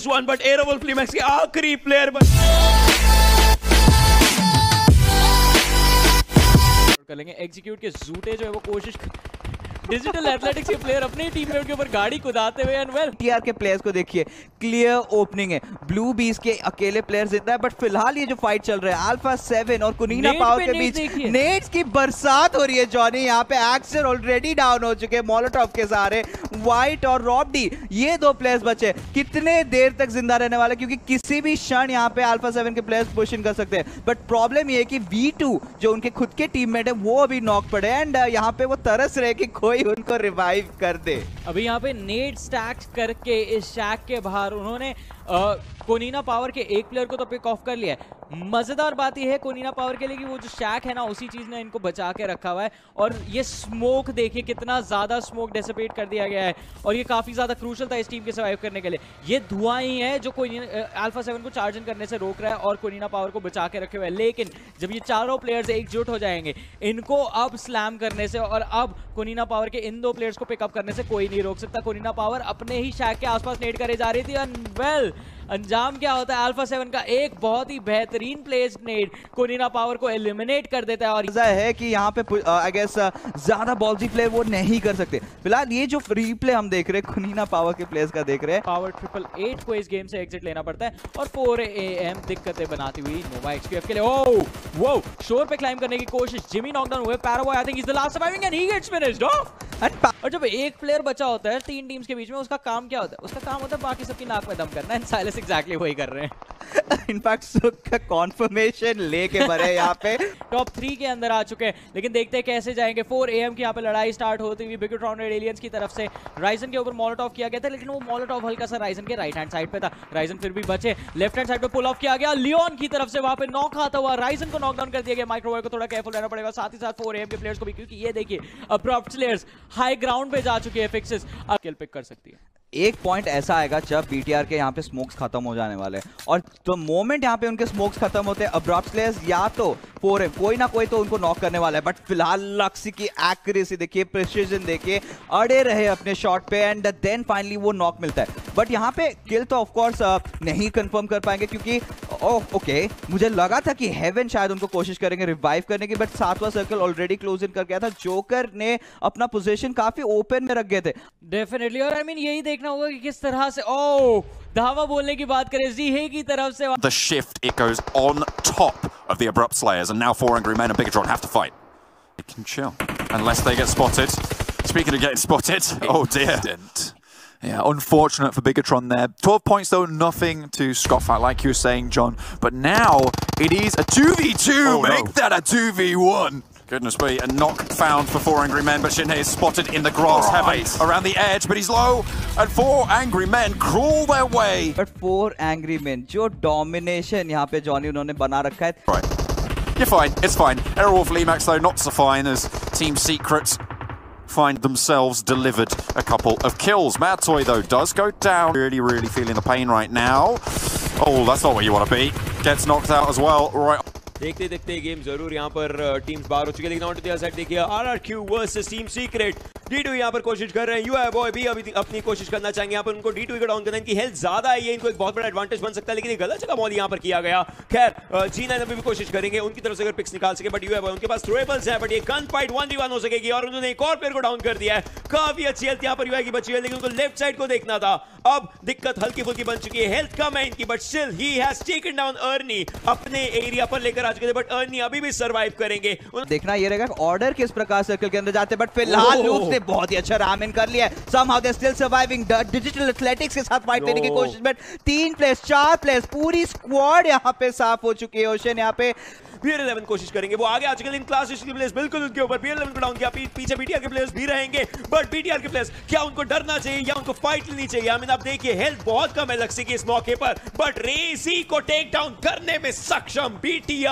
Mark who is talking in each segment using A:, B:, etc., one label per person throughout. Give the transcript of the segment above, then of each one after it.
A: One, but एरोवुल्फ लीमैक्स के आखिरी player कर लेंगे एग्जीक्यूट के जूटे जो है वो कोशिश डिजिटल एथलेटिक्स के प्लेयर अपने टीममेट के ऊपर गाड़ी कुदाते हुए एंड वेल
B: टीआर के प्लेयर्स को देखिए, क्लियर ओपनिंग है, ब्लू बीस के अकेले प्लेयर जिंदा है, बट फिलहाल ये जो फाइट चल रहा है अल्फा 7 और कुनीना पावर के बीच नेट्स की बरसात हो रही है। जॉनी यहाँ पे एक्सर ऑलरेडी डाउन हो चुके हैं मोलोटॉव के सहारे। व्हाइट और रॉबडी ये दो प्लेयर्स बचे, कितने देर तक जिंदा रहने वाले, क्योंकि किसी भी क्षण यहाँ पे अल्फा 7 के प्लेयर्स पुश इन कर सकते हैं। बट प्रॉब्लम ये है कि V2 जो उनके खुद के टीममेट है वो अभी नॉक पड़े एंड यहाँ पे वो तरस रहे कि कोई उनको रिवाइव कर दे।
A: अभी यहाँ पे नेट स्टैक करके इस शैक के बाहर उन्होंने कोनिना पावर के एक प्लेयर को तो पिक ऑफ कर लिया है। मजेदार बात यह है कोनिना पावर के लिए कि वो जो शैक है ना उसी चीज ने इनको बचा के रखा हुआ है। और ये स्मोक देखिए कितना ज्यादा स्मोक डिसिपेट कर दिया गया है और ये काफी ज्यादा क्रूशल था इस टीम के सर्वाइव करने के लिए। ये धुआं ही है जो अल्फा 7 को चार्ज इन करने से रोक रहा है और कोनिना पावर को बचा के रखे हुए है। लेकिन जब ये चारों प्लेयर्स एकजुट हो जाएंगे इनको अब स्लैम करने से और अब कोनिना पावर के इन दो प्लेयर्स को पिकअप करने से कोई नहीं रोक सकता। कोनिना पावर अपने ही शैक के आसपास नेट करे जा रही थी एंड वेल अंजाम क्या होता है, अल्फा 7 का एक बहुत ही बेहतरीन प्लेस नेट कोनिना पावर को एलिमिनेट कर देता है। और
B: है कि यहाँ पे आई गेस ज्यादा बॉल्जी प्लेयर वो नहीं कर सकते। फिलहाल ये जो फ्री प्ले हम देख रहे हैं कोनिना पावर के प्लेयर्स का देख रहे हैं।
A: पावर 888 को इस गेम से एग्जिट लेना पड़ता है और 4 AM दिक्कतें बनाती हुई नोवा एक्सक्यूएफ के लिए। ओह वो शोर पे क्लाइम करने की कोशिश, जिमी नॉकडाउन हुए, Paraboy I think is the last surviving and he gets finished off. और जब एक प्लेयर बचा होता है 3 टीम्स के बीच में उसका काम क्या होता है? उसका काम होता है बाकी सबकी नाक में दम करना एंड साइलेंस एग्जैक्टली वही कर रहे हैं।
B: इनफैक्ट सुख का कॉन्फर्मेशन लेके भरे यहाँ पे
A: टॉप 3 के अंदर आ चुके हैं, लेकिन देखते हैं कैसे जाएंगे। 4 AM की यहाँ पे लड़ाई स्टार्ट होती हुई बिगेट्रॉन रेड एलियंस की तरफ से राइजन के ऊपर मॉलोटॉव किया गया था, लेकिन वो मॉलोटॉव हल्का सा राइजन के राइट हैंड साइड पे था। राइजन फिर भी बचे, लेफ्ट हैंड साइड पे पुल ऑफ किया गया लियोन की तरफ से, वहां पे नॉक आता हुआ राइजन को नॉकडाउन कर दिया गया। माइक्रोवेव को थोड़ा केयरफुल रहना पड़ेगा, साथ ही साथ 4 AM के प्लेयर्स को भी, क्योंकि ये देखिए अब्रप्ट प्लेयर्स हाई ग्राउंड पे जा चुके हैं। फिक्सेस अब किल पिक कर सकती है।
B: एक पॉइंट ऐसा आएगा जब बीटीआर के यहाँ पे स्मोक्स खत्म हो जाने वाले हैं और तो मोमेंट यहाँ पे उनके स्मोक्स खत्म होते हैं अब्रप्ट प्लेयर्स या तो 4 कोई ना कोई तो उनको नॉक करने वाला है। बट फिलहाल लक्ष्य की एक्यूरेसी देखिए, प्रिसीजन देखिए, अड़े रहे अपने शॉट पे एंड देन फाइनली वो नॉक मिलता है। बट यहाँ पे किल तो ऑफकोर्स नहीं कंफर्म कर पाएंगे क्योंकि ओके मुझे लगा था कि हेवन शायद उनको कोशिश करेंगे रिवाइव करने की, बट 7वां सर्कल ऑलरेडी क्लोज इन कर गया था। जोकर ने अपना पोजीशन काफी ओपन में रख गए थे
A: डेफिनेटली। और आई मीन यही देखना होगा कि किस तरह से धावा बोलने की बात करें जीहे की तरफ से।
C: The shift, it goes on top of the Abrupt Slayers and now 4 Angry Men and Bigatron have to fight. They can chill unless they get spotted. Speaking of getting spotted, oh dear. Yeah, unfortunate for Bigatron there. 12 points though, nothing to scoff at like you were saying, John. But now it is a 2v2. Make that a 2v1. Goodness me, a knock found for 4 Angry Men, but Shinhei is spotted in the grass heaven around the edge, but he's low, and 4 Angry Men crawl their way.
B: But 4 Angry Men, जो domination यहाँ पे Johnny उन्होंने बना रखा है.
C: Right, you're fine, it's fine. Aerowolf Limax though, not so fine as Team Secret find themselves delivered a couple of kills. Mad Toy though does go down. Really feeling the pain right now. Oh, that's not where you want to be. Gets knocked out as well. Right.
D: देखते देखते game जरूर यहाँ पर teams बाहर हो चुके हैं, लेकिन on to the other side देखिए RRQ versus Team Secret. D2 यहाँ पर कोशिश कर रहे हैं, UI बॉय भी अभी अपनी कोशिश करना चाहेंगे यहाँ पर उनको D2 को डाउन करना। इनकी हेल्थ ज्यादा है, ये इनको एक बहुत बड़ा एडवांटेज बन सकता है, लेकिन ये गलत जगह मॉल यहाँ पर किया गया। खैर G9 अभी भी कोशिश करेंगे उनकी तरफ से अगर पिक्स निकाल सके, बट UI बॉय उनके पास थ्रोएबल्स है, बट ये गन फाइट 1v1 हो सकेगी और उन्होंने एक और प्लेयर को डाउन कर दिया है। काफी अच्छी हेल्थ यहाँ पर UI की बची है, लेकिन उनको लेफ्ट साइड को देखना था। अब दिक्कत हल्की फुल्की बन चुकी है, हेल्थ कम है इनकी, but still he has taken down Arnie, अपने एरिया पर लेकर आ चुके थे, बट अर्नी अभी भी सर्वाइव करेंगे।
B: देखना ये रहेगा ऑर्डर किस प्रकार सर्कल के अंदर जाते हैं, बट फिलहाल लूप्स ने बहुत ही अच्छा राम इन कर लिया है। Somehow they still surviving digital athletics के साथ फाइट लेने की कोशिश में 3 प्लेयर्स 4 प्लेयर्स पूरी स्क्वाड यहाँ पे साफ हो चुकी है। ओशन यहाँ पे
D: PL11 कोशिश करेंगे, वो आगे आ चुके हैं, लेकिन क्लास के प्लेयर्स बिल्कुल उनके ऊपर। PL11 को डाउन किया, पीछे BTR के प्लेयर्स भी रहेंगे, बट BTR के प्लेयर्स क्या उनको डरना चाहिए या उनको फाइट लेनी चाहिए? आई मीन आप देखिए हेल्थ बहुत कम है लक्ष्य की इस मौके पर, बट रेसी को टेक डाउन करने में सक्षम BTR।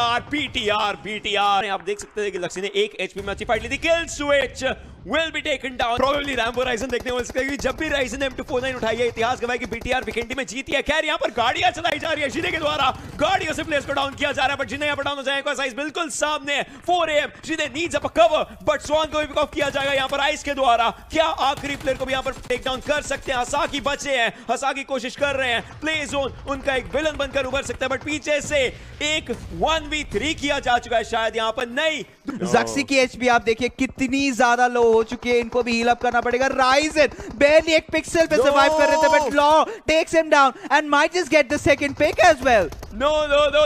D: आप देख सकते हैं कि लक्ष्य ने 1 HP में अच्छी फाइट ली थी। Kill switch will be taken down. Probably Rambo Ryzen देखने को मिल सकता है, क्योंकि जब भी Ryzen ने M249 उठाई है, इतिहास गवाह की BTR वीकेंडी में जीती है। खैर यहाँ पर गाड़ियां चलाई जा रही है जिने के द्वारा, गाड़ियों से प्लेयर्स को डाउन किया जा रहा है, बट जिन्हें यहाँ पर डाउन हो जाएगा साइज बिल्कुल सामने है। 4 AM जिन्हें नीड्स अ कवर, बट स्वान को भी पिक ऑफ किया जाएगा यहाँ पर आइस के द्वारा। क्या आखिरी प्लेयर को भी यहाँ पर टेक डाउन कर सकते हैं? हसाकी बचे हैं, हसाकी कोशिश कर रहे हैं, प्ले जोन उनका एक विलन बनकर उभर सकता है, बट पीछे से एक 1v3 किया जा चुका है शायद यहाँ पर। नहीं,
B: ज़क्सी की एचपी आप देखिए कितनी ज्यादा लो हो चुकी है, इनको भी हील अप करना पड़ेगा। राइजन barely एक पिक्सल पे सर्वाइव कर रहे थे, but Law takes him down and might just get the second pick as well.
D: No,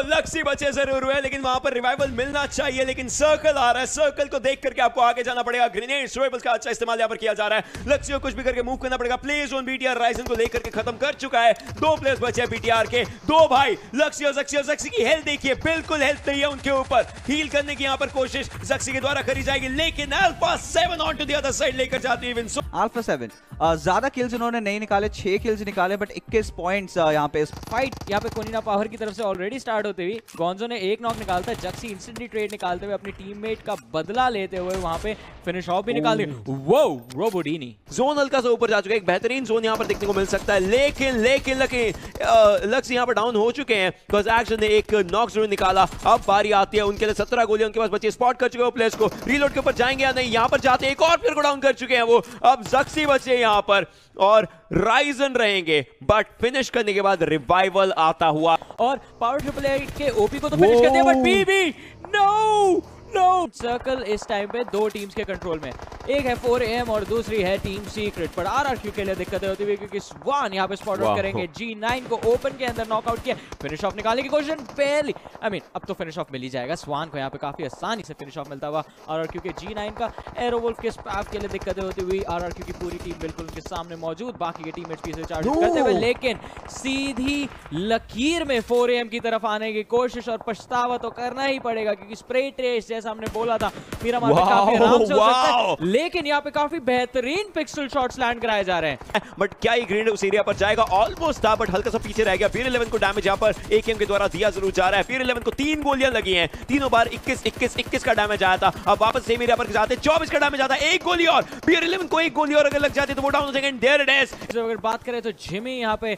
D: Luxy बचे जरूर हुए, लेकिन वहां पर रिवाइवल मिलना चाहिए, लेकिन सर्कल आ रहा है, सर्कल को देख करके आपको आगे जाना पड़ेगा। ग्रेनेड थ्रोएबल्स का अच्छा इस्तेमाल यहाँ पर किया जा रहा है, लक्सी को कुछ भी करके मूव करना पड़ेगा। प्ले जोन बीटीआर राइजन को लेकर के खत्म कर चुका है। 2 प्लेयर्स बचे हैं बीटीआर के, 2 भाई लक्सी और ज़क्सी की हेल्थ देखिए, बिल्कुल हेल्थ नहीं है उनके ऊपर। हील करने की यहाँ पर कोशिश ज़क्सी के द्वारा करी जाएगी, लेकिन Alpha 7 on to the other side लेकर जाती है विंसो।
B: अल्फा 7 ज्यादा किल्स उन्होंने नहीं निकाले, 6 किल्स निकाले, बट 21 पॉइंट्स यहाँ पे।
A: फाइट यहाँ पे कोनिना पावर की तरफ से ऑलरेडी स्टार्ट होते हुए गोंजो ने एक नॉक निकालता है, जक्सी इंस्टेंटली ट्रेड निकालते हुए अपनी टीममेट का बदला लेते हुए वहां पे फिनिश ऑफ भी निकाल दी। वो रोबोडीनी
D: जोन हल्का सा ऊपर जा चुका है, एक बेहतरीन जोन यहाँ पर देखने को मिल सकता है, लेकिन लक्ष्य यहाँ पर डाउन हो चुके हैं, बिकॉज़ एक्शन ने एक नॉक जरूर निकाला। अब बारी आती है उनके लिए, 17 गोलियां उनके पास बची, स्पॉट कर चुके हैं प्लेयर्स को, रीलोड के ऊपर जाएंगे या नहीं, यहाँ पर जाते एक और प्लेयर को डाउन कर चुके हैं वो। अब ज़क्सी बचे यहाँ पर और राइजन रहेंगे, बट फिनिश करने के बाद रिवाइवल आता हुआ,
A: और पावर ट्रिपल ए के ओपी को तो फिनिश कर दिया, बट बीबी नो सर्कल इस टाइम पे 2 टीम्स के कंट्रोल में, एक है 4 AM और दूसरी है टीम सीक्रेट। पर आरआरक्यू के लिए दिक्कतें होती हुई, क्योंकि स्वान यहाँ पे स्पॉट आउट करेंगे, G9 को ओपन के अंदर नॉकआउट किया, फिनिश ऑफ निकालने की कोशिश पहली, अब तो फिनिश ऑफ मिल ही जाएगा स्वान को, यहाँ पे काफी आसानी से फिनिश ऑफ मिलता हुआ। आरआरक्यू के G9 का एरो वुल्फ के स्पैफ के लिए दिक्कतें होती हुई, आरआरक्यू की पूरी टीम बिल्कुल उनके सामने मौजूद, बाकी के टीममेट्स पीछे चार्ज करते हुए, लेकिन सीधी लकीर में 4 AM की तरफ आने की कोशिश, और पछतावा तो करना ही पड़ेगा, क्योंकि स्प्रे ट्रेस जैसा हमने बोला था काफी आराम से हो सकता है, लेकिन यहाँ पे काफी बेहतरीन पिक्सल शॉट्स लैंड कराए जा रहे हैं।
D: बट क्या ये ग्रेनेड उस एरिया पर जाएगा? ऑलमोस्ट था, बट हल्का सा पीछे रह गया। फिर 11 को डैमेज यहाँ पर AKM के द्वारा दिया जरूर जा रहा है। फिर 11 को 3 गोलियां लगी हैं, तीनों बार 21 का डैमेज आया था। अब वापस सेम एरिया पर जाते 24 का डैमेज आता है, 1 गोली और फिर 11 को 1 गोली और अगर लग जाती तो वो डाउन हो जाएंगे। There it is.
A: अगर बात करें तो जिमी यहाँ पे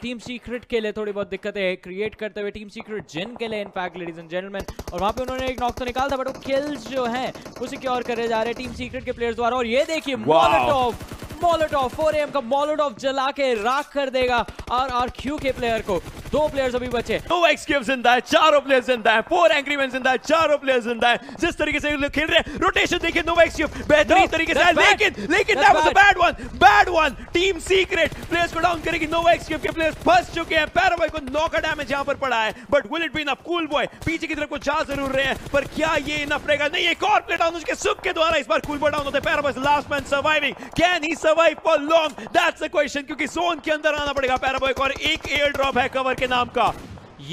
A: टीम सीक्रेट के लिए थोड़ी बहुत दिक्कतें क्रिएट करते हुए, टीम सीक्रेट जिन के लिए इनफैक्ट लेडीज एंड जेंटलमैन, और वहां पे उन्होंने एक नॉक तो निकाला था, बट वो किल्स जो हैं वो सिक्योर करे जा रहे हैं टीम सीक्रेट के प्लेयर्स द्वारा। और ये देखिए मोलोटोव 4 AM का मोलोटोव जला के राख कर देगा आरआरक्यू के प्लेयर को। 2 प्लेयर्स अभी बचे,
D: नोवेक्सक्यूब जिंदा है, 4 प्लेयर्स जिंदा है, 4 एंग्री मैन जिंदा है, 4 प्लेयर्स जिंदा है। जिस तरीके से लोग खेल रहे हैं, रोटेशन देखिए नोवेक्सक्यूब बेहतरीन तरीके से, लेकिन that was a bad one. Team secret players को डाउन करेगी, नोवेक्सक्यूब के प्लेयर्स फंस चुके हैं। पैराबॉय को 9 का डैमेज यहां पर पड़ा है, but will it be enough? Cool boy पीछे की तरफ को जा जरूर रहे हैं, पर क्या ये इनफ रहेगा? नहीं, एक और प्ले डाउन उसके सुख के द्वारा इस बार कूल बॉय डाउन होते हैं। Paraboy last man surviving, can he survive for long? That's the question, क्योंकि जोन के अंदर आना पड़ेगा पैराबॉय को, और एक एयर ड्रॉप है कवर के नाम का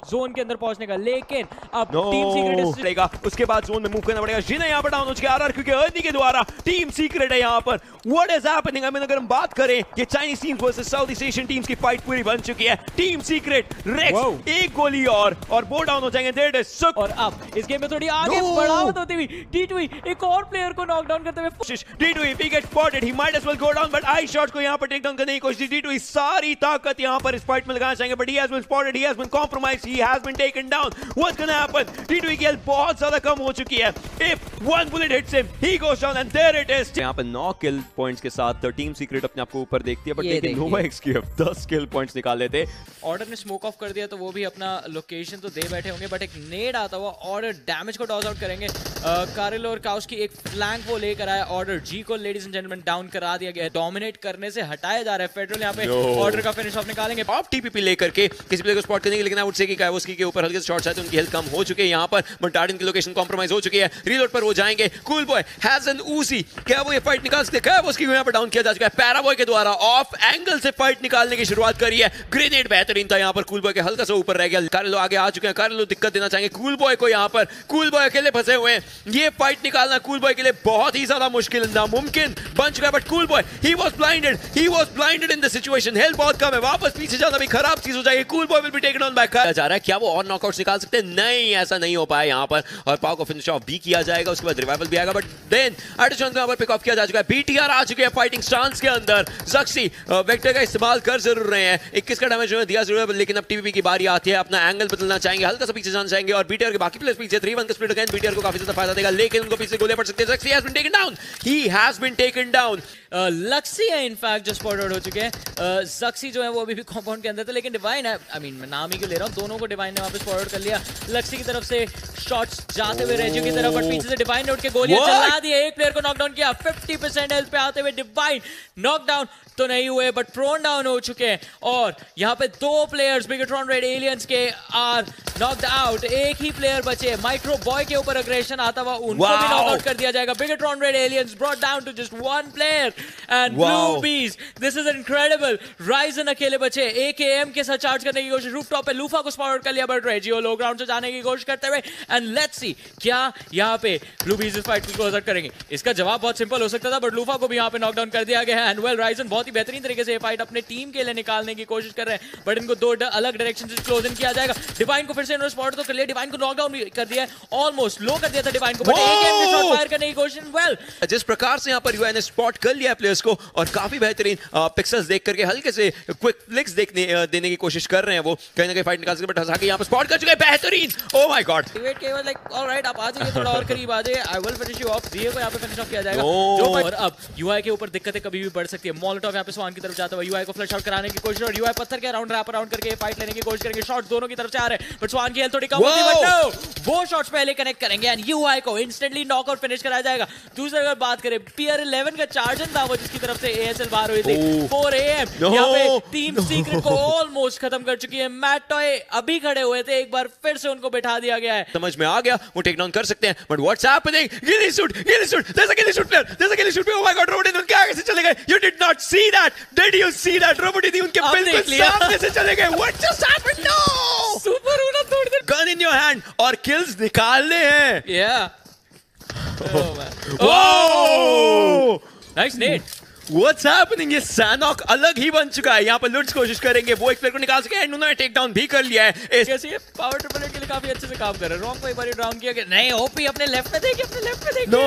A: जोन के अंदर पहुंचने का, लेकिन अब टीम सीक्रेट
D: लेगा, उसके बाद जोन में मूव करना पड़ेगा। जिन्हें यहाँ पर डाउन हो चुके आरआरक्यू के अर्नी के द्वारा, टीम सीक्रेट है यहाँ पर। What is happening? अगर हम बात करें ये Chinese teams versus south east Asian teams की फाइट पूरी बन चुकी है। टीम सीक्रेट रेक्स 1 गोली और वो डाउन हो जाएंगे। देयर इज सुक,
A: और अब इस गेम में थोड़ी आगे बढ़ावट होती हुई टी2 एक और प्लेयर को नॉक डाउन करते हुए,
D: T2 if he gets spotted he might as well go down, but I shot को यहाँ पर टेक डाउन करने की कोशिश। टी2 सारी ताकत यहाँ पर इस फाइट में लगाना चाहेंगे, but he has been spotted, he has been compromised, he has been taken down. What's gonna happen? T2 की हेल्थ बहुत ज्यादा कम हो चुकी है। If one bullet hits him, he goes down and there it is. यहाँ पर 9 किल points के साथ टीम सीक्रेट अपने आप को ऊपर देखती है, बट लेकिन नोवेक्सक्यूब 10 किल पॉइंट्स निकाल लेते।
A: ऑर्डर ने स्मोक ऑफ कर दिया तो वो भी अपना लोकेशन तो दे बैठे होंगे, बट एक नेड आता हुआ ऑर्डर डैमेज को टॉस आउट करेंगे। कारिल और काउस की एक फ्लैंक वो लेकर आया, ऑर्डर जी को लेडीज एंड जेंटलमैन डाउन करा दिया गया है, डोमिनेट करने से हटाया जा रहा है। फेडरल यहाँ पे ऑर्डर का फिनिश ऑफ निकालेंगे,
D: आप टीपीपी लेकर के किसी प्लेयर को स्पॉट करने के, लेकिन आई वुड से कि काइवस्की के ऊपर हल्के से शॉट्स आए तो उनकी हेल्थ कम हो चुकी है यहाँ पर, बट डार्डन की लोकेशन कॉम्प्रोमाइज हो चुकी है। रीलोड पर वो जाएंगे, कूल बॉय हैज एन ऊसी, क्या वो ये फाइट निकाल सकते हैं? काइवस्की को यहाँ पर डाउन किया जा चुका है। पैराबॉय के द्वारा ऑफ एंगल से फाइट निकालने की शुरुआत करी है, ग्रेनेड बेहतरीन था यहाँ पर, कूल बॉय के हल्का सा ऊपर रह गया। कारिलो आगे आ चुके हैं, कारिलो दिक्कत देना चाहेंगे कूल बॉय को यहाँ पर, कूल बॉय अकेले फंसे हुए हैं, ये फाइट निकालना कूल बॉय के लिए बहुत ही ज्यादा मुश्किल नामुमकिन बन चुका है, but cool boy he was blinded in the situation. Health बहुत कम है, वापस पीछे जाना भी खराब चीज हो जाएगी। Cool boy will be taken on back जा रहा है, क्या वो और नॉकआउट्स निकाल सकते हैं? नहीं, ऐसा नहीं हो पाया यहाँ पर, और पाव को फिनिश ऑफ भी किया जाएगा, उसके बाद रिवाइवल भी आएगा, बट देन एडिशन को यहाँ पर पिक ऑफ किया जा चुका है। बीटीआर आ चुके हैं फाइटिंग स्टांस के अंदर। ज़क्सी वेक्टर का इस्तेमाल कर जरूर रहे हैं, 21 का डैमेज दिया जरूर है, लेकिन अब टीवीपी की बारी आती है, अपना एंगल बदलना चाहेंगे, हल्का सा पीछे जाना चाहेंगे, और बीटीआर के बाकी प्लेयर्स पीछे 3-1 का स्प्लिट अगेंस्ट बीटीआर को काफी ज्यादा फायदा देगा, लेकिन उनको पीछे गोलियां पड़ सकती है। ज़क्सी has been taken down, he has been taken down.
A: लक्सी है इनफैक्ट जो स्पॉट आउट हो चुके हैं। ज़क्सी जो है वो अभी भी कंपाउंड के अंदर था, लेकिन डिवाइन है, आई मीन मैं नाम ही क्यों ले रहा हूँ, दोनों को डिवाइन ने वापस स्पॉट आउट कर लिया। लक्सी की तरफ से शॉट्स जाते हुए रेजियो की तरफ, बट पीछे से डिवाइन ने उठ के गोलियां चला दी, एक प्लेयर को नॉकडाउन किया। 50% हेल्थ पे आते हुए डिवाइन नॉकडाउन तो नहीं हुए, बट प्रोन डाउन हो चुके हैं, और यहाँ पे 2 प्लेयर्स बिगेट्रॉन रेड एलियंस के आर नॉक्ड आउट। एक ही प्लेयर बचे, माइक्रो बॉय के ऊपर अग्रेशन आता हुआ उनको भी नॉकआउट कर दिया जाएगा। Bigetron Red Aliens brought down to just 1 player and Blue Bees, this is incredible. Rizen अकेले बचे, AKM के साथ चार्ज करने की कोशिश, रूफटॉप पे लूफा को स्पॉट आउट कर लिया, बट रेजियो लो ग्राउंड से जाने की कोशिश करते हुए, एंड लेट्स सी क्या यहाँ पे ब्लू बीज इस फाइट को क्लोज आउट करेंगे। इसका जवाब बहुत सिंपल हो सकता था, बट लूफा को भी यहाँ पे नॉकडाउन कर दिया गया है, एंड वेल राइजन बहुत ही बेहतरीन तरीके से ये फाइट अपने टीम के लिए निकालने की कोशिश कर रहे हैं, बट इनको 2 अलग डायरेक्शन से क्लोज इन किया जाएगा। डिवाइन को फिर से इन्होंने स्पॉट तो कर लिया, डिवाइन को नॉकडाउन भी कर दिया है, ऑलमोस्ट लो कर दिया था डिवाइन को, बट AKM के शॉट फायर करने की कोशिश। वेल
D: जिस प्रकार से यहाँ पर यूआई ने स्पॉट कर लिया प्लेयर्स को, और काफी बेहतरीन पिक्सेल्स देख करके हल्के से क्विक फ्लिक्स देने की कोशिश कर रहे हैं, वो कहीं ना कहीं फाइट निकाल सके, बट हंसा के यहाँ पर स्पॉट कर चुके हैं। बेहतरीन, ओह माय गॉड।
A: वेट के लाइक ऑलराइट, आप आ जाइए थोड़ा और करीब आ जाइए, I will finish you of. दिए को यहाँ पे फिनिश ऑफ किया जाएगा, और अब यूआई के ऊपर दिक्कतें कभी भी बढ़ सकती है। मोलोटॉव यहाँ पे स्वान की तरफ जाता हुआ यूआई को फ्लश आउट कराने की कोशिश, और यूआई पत्थर के अराउंड रैप अराउंड करके फाइट लेने की कोशिश करेंगे। शॉट्स दोनों की तरफ से आ रहे हैं, बट स्वान की हेल्थ थोड़ी कम होती है, बट नो, वो शॉट्स पहले कनेक्ट करेंगे एंड यूआई को इंस्टेंटली नॉकआउट फिनिश कराया जाएगा। दूसरी अगर बात करें, पियर 11 का चार्जन था वो, जिसकी तरफ से ASL बाहर हुई थी। 4 AM यहाँ पे टीम सीक्रेट को ऑलमोस्ट खत्म कर चुकी है। मैट टॉय अभी खड़े हुए थे, एक बार फिर से उनको बैठा दिया गया है।
D: समझ में आ गया, वो टेक डाउन कर सकते हैं, बट व्हाट्स हैपनिंग? गिली शूट, there's a गिली शूट प्लेयर, there's a गिली शूट। ओह माय गॉड, रोबोटी उनके आगे से चले गए। You did not see that, did you see that? रोबोटी उनके बिल्कुल सामने से चले गए। What just happened? No!
A: Super होना थोड़ी देर,
D: गन इन योर हैंड, और किल्स निकालने हैं।
A: yeah
D: Whoa!
A: Nice net.
D: What's happening? ये सैनॉक अलग ही बन चुका है। यहाँ पर लुट्स कोशिश करेंगे, वो एक प्लेयर को निकाल सके, एंड उन्होंने टेक डाउन भी कर लिया है।
A: कैसे ये पावर ट्रिपल एट के लिए काफी अच्छे से काम कर रहे हैं। रॉन्ग को एक बार डाउन किया गया, नहीं ओपी अपने लेफ्ट में देखिए, अपने लेफ्ट में देखिए।
D: No,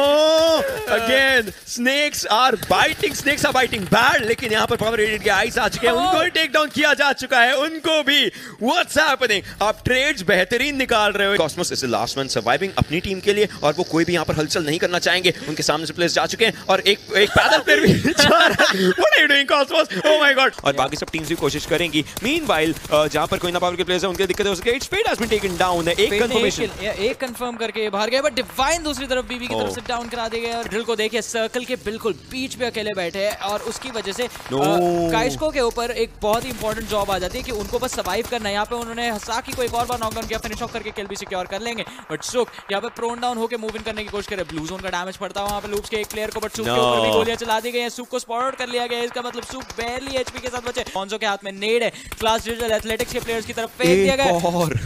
D: again snakes are biting bad, लेकिन यहाँ पर पावर रेडिएट के आइस आ चुके हैं, उनको भी टेक डाउन किया जा चुका है, उनको भी। What's happening? आप ट्रेड्स बेहतरीन निकाल रहे हो। Cosmos is the last one surviving अपनी टीम के लिए, और वो कोई भी यहाँ पर हलचल नहीं करना चाहेंगे। उनके सामने से प्लेयर्स जा चुके हैं, और एक पैदल प्लेयर भी जा रहा है। What are you doing, Cosmos? Oh my God! और बाकी सब टीम्स भी कोशिश करेंगी। Meanwhile, जहाँ पर कोई ना पावर के प्लेयर्स हैं, उनके दिक्कत हो सके। It's Fade has been taken down. एक कंफर्मेशन,
A: एक कंफर्म करके बाहर गए, बट डिवाइन दूसरी तरफ बीबी की तरफ से डाउन करा दिए गए, और ड्रिल को देखिए सर्कल के बिल्कुल बीच पे अकेले बैठे हैं, और उसकी वजह से काइस्को के ऊपर एक बहुत ही इंपॉर्टेंट जॉब आ जाती है कि उनको बस सर्वाइव करना है। यहाँ पे उन्होंने हसाकी को एक और बार नॉकडाउन किया, फिनिश ऑफ करके किल भी सिक्योर कर लेंगे, बट सुक यहाँ पे प्रोन डाउन होकर मूव इन करने की कोशिश करे। ब्लू जोन का डैमेज पड़ता है वहाँ पे लूप्स के एक प्लेयर को, बट सुक के ऊपर भी गोलियां चला दी गई हैं। सुक को स्पॉट आउट कर लिया गया, इसका मतलब सुक barely HP के साथ बचे। कॉन्सो के हाथ में नेड है, क्लास डिजिटल एथलेटिक्स के प्लेयर्स की तरफ फेंक दिया गया,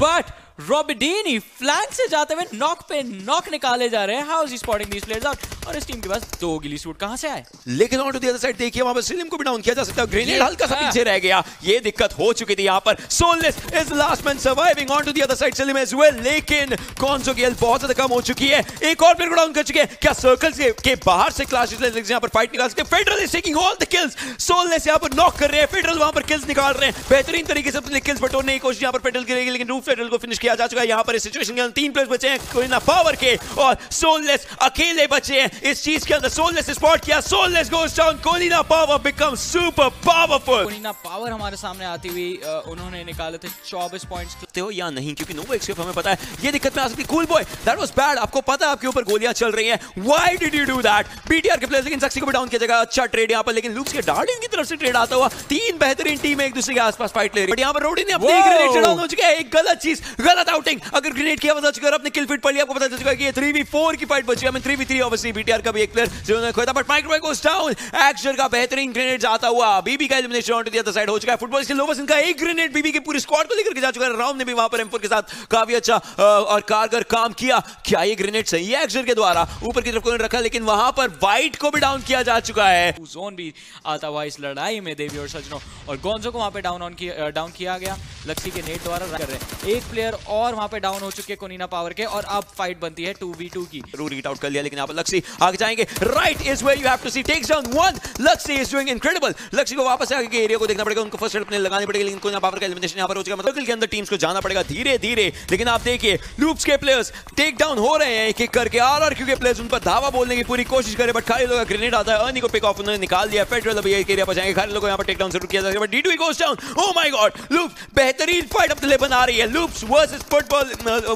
A: बट रॉबिडीनी फ्लैंक से जाते हुए नॉक पे नॉक निकाले जा रहे हैं। How is he spotting these players out? और इस टीम के पास 2 गिली सूट कहां से आए?
D: लेकिन on to the other side देखिए, वहां पर सिलिम को भी डाउन किया जा सकता है। ग्रेनेड हल्का सा पीछे रह गया, ये दिक्कत हो चुकी थी यहाँ पर। Soulless is last man surviving on to the other side, Silim as well, लेकिन कॉन्सो की हेल्थ बहुत ज्यादा कम हो चुकी है। एक और प्लेयर को डाउन कर चुके हैं। क्या सर्कल के बाहर से क्लाश डिजिटल यहाँ पर फाइट निकाल सकते हैं? Federal is taking all the kills, soulless यहाँ पर नॉक कर रहे हैं, फेडरल वहां पर किल्स निकाल रहे हैं बेहतरीन तरीके से, अपने किल्स बटोरने की कोशिश यहाँ पर फेडरल करेगी, लेकिन रूफ फेडरल को फिनिश किया जा चुका है। यहाँ पर सिचुएशन के अंदर 3 प्लेयर्स बचे हैं, कोरिना पावर के, और सोललेस अकेले बचे हैं इस चीज के अंदर। सोललेस स्पॉट किया, soulless goes down, Corina power becomes super powerful.
A: Corina power हमारे सामने आती हुई उन्होंने निकाले थे 24 पॉइंट्स
D: हो या नहीं, क्योंकि नोवा एक्सक्यूब हमें पता है ये दिक्कत में आ सकती है। Cool boy, that was bad, आपको पता है आपके ऊपर गोलियां चल रही हैं, why did you do that? BTR के प्लेयर्स, लेकिन ज़क्सी को भी डाउन किया जाएगा। अच्छा ट्रेड यहाँ पर, लेकिन लूप्स के डार्डिन की तरफ से ट्रेड आता हुआ। 3 बेहतरीन टीम एक दूसरे के आसपास फाइट ले रही है, बट यहाँ पर रोडी ने अपनी ग्रेनेड डाउन हो चुके हैं। एक गलत जबरदस्त आउटिंग, अगर ग्रेनेड की आवाज आ चुकी है और अपने किल फीड पढ़ लिया, आपको पता चल चुका है कि ये 3v4 की फाइट बची है। 3v3 ऑब्वियसली बीटीआर का भी एक प्लेयर जिन्होंने खोया था, but Microwave goes down. Action का बेहतरीन ग्रेनेड जाता हुआ बीबी का elimination on to the other side हो चुका है। फुटबॉल के लोवस इनका एक ग्रेनेड बीबी की पूरी स्क्वाड को लेकर के जा चुका है। राउंड ने भी वहां पर M4 के साथ काफी अच्छा और कारगर काम किया। क्या ये ग्रेनेड सही है एक्शन के द्वारा? ऊपर की तरफ को रखा, लेकिन वहां पर वाइट को भी डाउन किया जा चुका है।
A: जोन भी आता हुआ इस लड़ाई में देवी और सजनों, और गोंजो को वहां पे डाउन किया गया लक्सी के नेट द्वारा कर रहे हैं। एक प्लेयर और वहां पे डाउन हो चुके हैं कोनिना पावर के, और अब फाइट बनती है 2v2 की।
D: जरूर हीट आउट कर लिया, लेकिन यहाँ पर लक्सी आगे जाएंगे। Right is where you have to see, takes down one. Luxy is doing incredible. Luxy को वापस आगे के एरिया को देखना पड़ेगा, उनको फर्स्ट हेड अपने लगाने पड़ेगा, लेकिन कोनिना पावर का एलिमिनेशन यहाँ पर हो चुका है। मतलब के अंदर टीम्स को जाना पड़ेगा धीरे धीरे, लेकिन आप देखिए लूप्स के प्लेयर्स टेक डाउन हो रहे हैं एक एक करके। RRQ के प्लेयर्स उन पर धावा बोलने की पूरी कोशिश करे, बट खाली लोग ग्रेनेड आता है। अर्नी को पिक ऑफ उन्होंने निकाल दिया। फेडरल अभी एक एरिया पर जाएंगे, खाली लोगों को यहाँ पर टेक डाउन जरूर किया जाएगा, but D2 goes down. Oh my God, loops बेहतरीन फाइट अब तक बना रही है। Loops versus football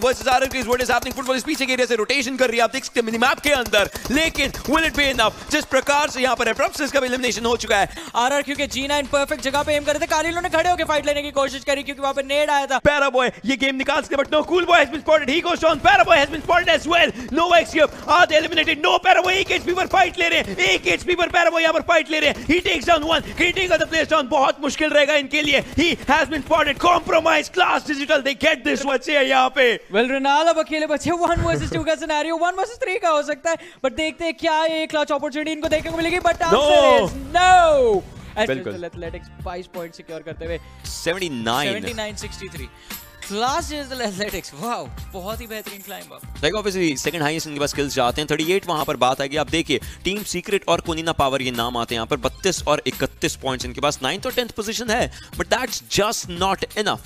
D: versus RRQ, what is happening? Football इस पीछे के एरिया से रोटेशन कर रही है, आप देख सकते हैं मिनीमैप के अंदर, लेकिन विल इट बी इनफ? जिस प्रकार से यहाँ पर एब्रप्ट्स का भी एलिमिनेशन हो चुका है।
A: RRQ के G9 परफेक्ट जगह पे एम कर रहे थे, कारिलो ने खड़े होकर फाइट लेने की कोशिश करी क्योंकि वहां पे नेड आया था।
D: Paraboy ये गेम निकाल सकते, but no, Cool Boy has been spotted, he goes down. Paraboy has been spotted as well. No escape, are they eliminated? No, Paraboy 1 HP पर फाइट ले रहे हैं, 1 HP पर Paraboy यहाँ पर फाइट ले रहे हैं। He takes down one, hitting other players down, बहुत मुश्किल रहेगा इनके लिए। He has been spotted, compromise, Class Digital, they get this बच्चे हैं यहाँ पे।
A: वेल रेनाल अब अकेले बचे, 1 वर्सेस 2 का सिनेरियो, 1 वर्सेस 3 का हो सकता है, बट देखते हैं क्या ये क्लच अपॉर्चुनिटी इनको देखने को मिलेगी, बट आंसर इज नो।
D: बिल्कुल।
A: एथलेटिक्स 22 पॉइंट सिक्योर करते हुए
D: 79-63
A: क्लास डिजिटल एथलेटिक्स, वाओ, बहुत ही बेहतरीन climb up.
D: Like obviously second highest इनके पास स्किल्स जाते हैं। 38 वहां पर बात आएगी। आप देखिए टीम सीक्रेट और कोनिना पावर ये नाम आते हैं यहाँ पर। 32 और 31 पॉइंट्स इनके पास, 9th और 10th पोजीशन है, but that's just not enough.